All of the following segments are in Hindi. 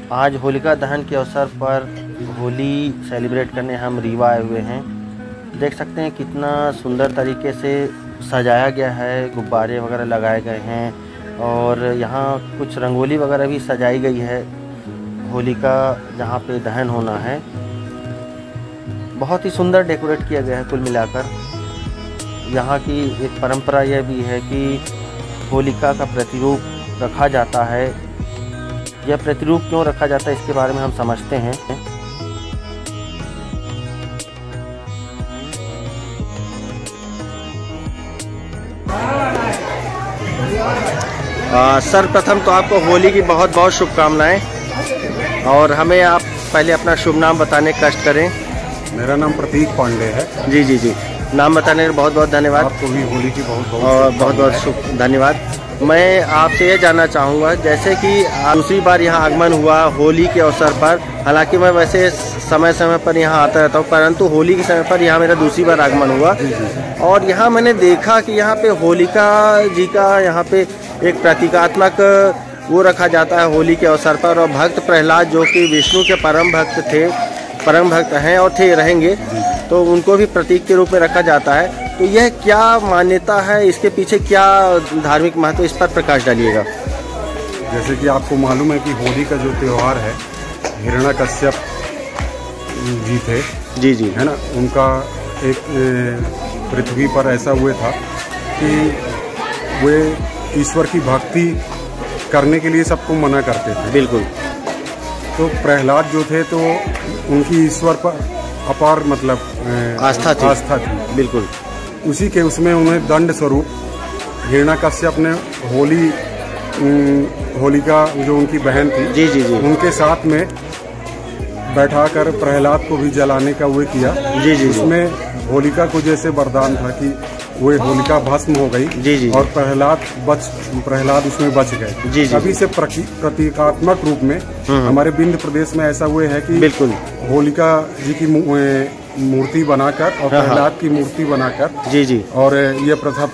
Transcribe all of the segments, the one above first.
आज होलिका दहन के अवसर पर होली सेलिब्रेट करने हम रीवा आए हुए हैं। देख सकते हैं कितना सुंदर तरीके से सजाया गया है, गुब्बारे वगैरह लगाए गए हैं और यहाँ कुछ रंगोली वगैरह भी सजाई गई है होलिका जहाँ पे दहन होना है। बहुत ही सुंदर डेकोरेट किया गया है। कुल मिलाकर यहाँ की एक परंपरा यह भी है कि होलिका का प्रतिरूप रखा जाता है। यह प्रतिरूप क्यों रखा जाता है इसके बारे में हम समझते हैं। सर्वप्रथम तो आपको होली की बहुत बहुत शुभकामनाएं और हमें आप पहले अपना शुभ नाम बताने का कष्ट करें। मेरा नाम प्रतीक पांडे है। जी जी जी, नाम बताने के बहुत बहुत धन्यवाद। आपको भी होली की बहुत बहुत धन्यवाद। मैं आपसे ये जानना चाहूँगा, जैसे कि दूसरी बार यहाँ आगमन हुआ होली के अवसर पर, हालांकि मैं वैसे समय समय पर यहाँ आता रहता हूँ, परंतु होली के समय पर यहाँ मेरा दूसरी बार आगमन हुआ और यहाँ मैंने देखा कि यहाँ पे होलिका जी का यहाँ पे एक प्रतीकात्मक वो रखा जाता है होली के अवसर पर। और भक्त प्रहलाद जो कि विष्णु के परम भक्त हैं और थे रहेंगे, तो उनको भी प्रतीक के रूप में रखा जाता है। तो यह क्या मान्यता है, इसके पीछे क्या धार्मिक महत्व, इस पर प्रकाश डालिएगा। जैसे कि आपको मालूम है कि होली का जो त्यौहार है हिरण्यकश्यप जी थे, जी जी है ना, उनका एक पृथ्वी पर ऐसा हुआ था कि वे ईश्वर की भक्ति करने के लिए सबको मना करते थे। बिल्कुल। तो प्रहलाद जो थे तो उनकी ईश्वर पर अपार मतलब आस्था थी। बिल्कुल। उसी के उसमें उन्हें दंड स्वरूप हिरण्यकश्यप ने होलिका जो उनकी बहन थी, जी जी जी, उनके साथ में बैठाकर प्रहलाद को भी जलाने का वो किया। जी जी। उसमें होलिका को जैसे वरदान था कि वो होलिका भस्म हो गई। जी जी। और प्रहलाद उसमें बच गए। जी जी। अभी से प्रतीकात्मक रूप में हमारे विंध्य प्रदेश में ऐसा हुए है कि बिल्कुल होलिका जी की मूर्ति बनाकर और प्रहलाद की मूर्ति बनाकर, जी जी, और ये प्रथा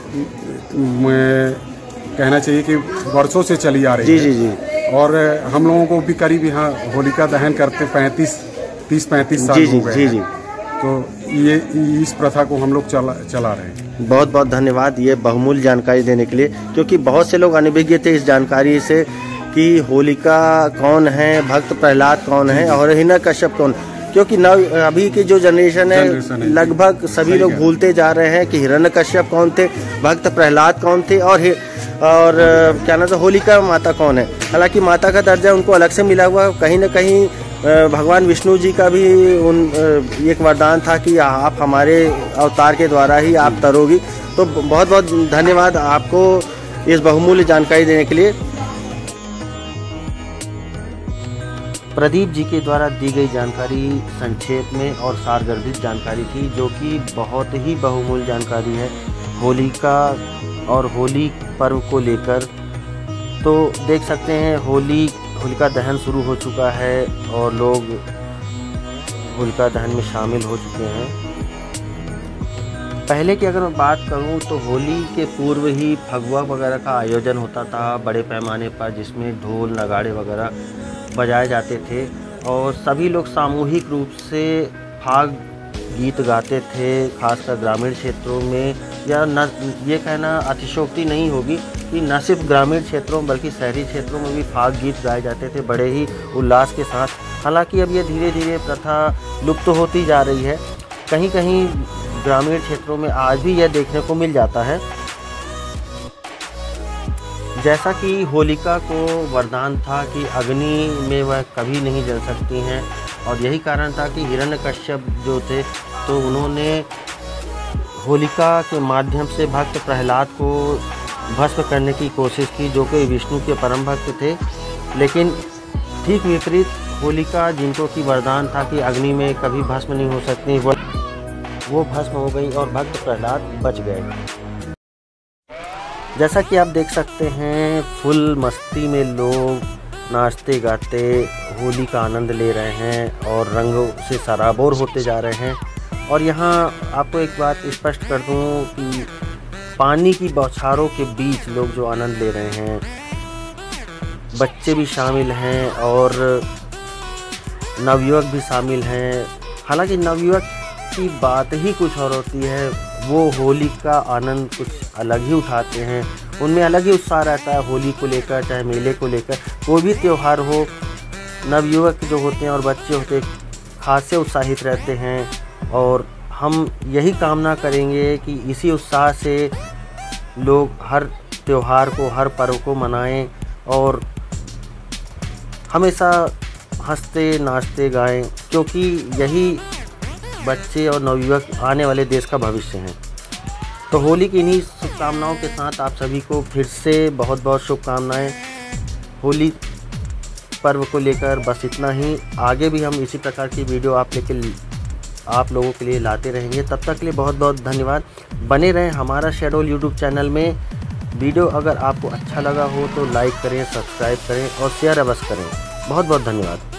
कहना चाहिए कि वर्षों से चली आ रही है। जी जी जी। और हम लोगों को भी करीब यहाँ होलिका दहन करते 30-35 साल हो गए। जी जी। तो ये इस प्रथा को हम लोग चला रहे हैं। बहुत बहुत धन्यवाद ये बहुमूल्य जानकारी देने के लिए, क्योंकि बहुत से लोग अनभिज्ञ थे इस जानकारी से कि होलिका कौन है, भक्त प्रहलाद कौन है और हिरण्यकश्यप कौन, क्योंकि अभी की जो जनरेशन है लगभग सभी लोग भूलते जा रहे हैं कि हिरण्यकश्यप कौन थे, भक्त प्रहलाद कौन थे और क्या नाम था होलिका माता कौन है। हालांकि माता का दर्जा उनको अलग से मिला हुआ, कहीं न कहीं भगवान विष्णु जी का भी एक वरदान था कि आप हमारे अवतार के द्वारा ही आप तरोगी। तो बहुत बहुत धन्यवाद आपको इस बहुमूल्य जानकारी देने के लिए। प्रदीप जी के द्वारा दी गई जानकारी संक्षेप में और सारगर्भित जानकारी थी, जो कि बहुत ही बहुमूल्य जानकारी है होलिका और होली पर्व को लेकर। तो देख सकते हैं होलिका दहन शुरू हो चुका है और लोग होलिका दहन में शामिल हो चुके हैं। पहले की अगर मैं बात करूं तो होली के पूर्व ही फगुआ वगैरह का आयोजन होता था बड़े पैमाने पर, जिसमें ढोल नगाड़े वगैरह बजाए जाते थे और सभी लोग सामूहिक रूप से फाग गीत गाते थे, खासकर ग्रामीण क्षेत्रों में। या न ये कहना अतिशयोक्ति नहीं होगी कि न सिर्फ ग्रामीण क्षेत्रों बल्कि शहरी क्षेत्रों में भी फाग गीत गाए जाते थे बड़े ही उल्लास के साथ। हालांकि अब ये धीरे धीरे प्रथा लुप्त होती जा रही है। कहीं कहीं ग्रामीण क्षेत्रों में आज भी यह देखने को मिल जाता है। जैसा कि होलिका को वरदान था कि अग्नि में वह कभी नहीं जल सकती हैं और यही कारण था कि हिरण्यकश्यप जो थे तो उन्होंने होलिका के माध्यम से भक्त प्रहलाद को भस्म करने की कोशिश की, जो कि विष्णु के परम भक्त थे। लेकिन ठीक विपरीत होलिका, जिनको कि वरदान था कि अग्नि में कभी भस्म नहीं हो सकती, वो भस्म हो गई और भक्त प्रहलाद बच गए। जैसा कि आप देख सकते हैं फुल मस्ती में लोग नाचते गाते होली का आनंद ले रहे हैं और रंगों से सराबोर होते जा रहे हैं। और यहाँ आपको एक बात स्पष्ट कर दूं कि पानी की बौछारों के बीच लोग जो आनंद ले रहे हैं, बच्चे भी शामिल हैं और नवयुवक भी शामिल हैं। हालांकि नवयुवक की बात ही कुछ और होती है, वो होली का आनंद कुछ अलग ही उठाते हैं, उनमें अलग ही उत्साह रहता है होली को लेकर, चाहे मेले को लेकर, कोई भी त्यौहार हो। नवयुवक जो होते हैं और बच्चे होते हैं खास से उत्साहित रहते हैं और हम यही कामना करेंगे कि इसी उत्साह से लोग हर त्यौहार को, हर पर्व को मनाएं और हमेशा हंसते नाचते गाएं, क्योंकि यही बच्चे और नवयुवक आने वाले देश का भविष्य हैं। तो होली की इन्हीं शुभकामनाओं के साथ आप सभी को फिर से बहुत बहुत शुभकामनाएं। होली पर्व को लेकर बस इतना ही, आगे भी हम इसी प्रकार की वीडियो आप लोगों के लिए लाते रहेंगे। तब तक के लिए बहुत बहुत धन्यवाद। बने रहें हमारा शहडोल यूट्यूब चैनल में। वीडियो अगर आपको अच्छा लगा हो तो लाइक करें, सब्सक्राइब करें और शेयर अवश्य करें। बहुत बहुत धन्यवाद।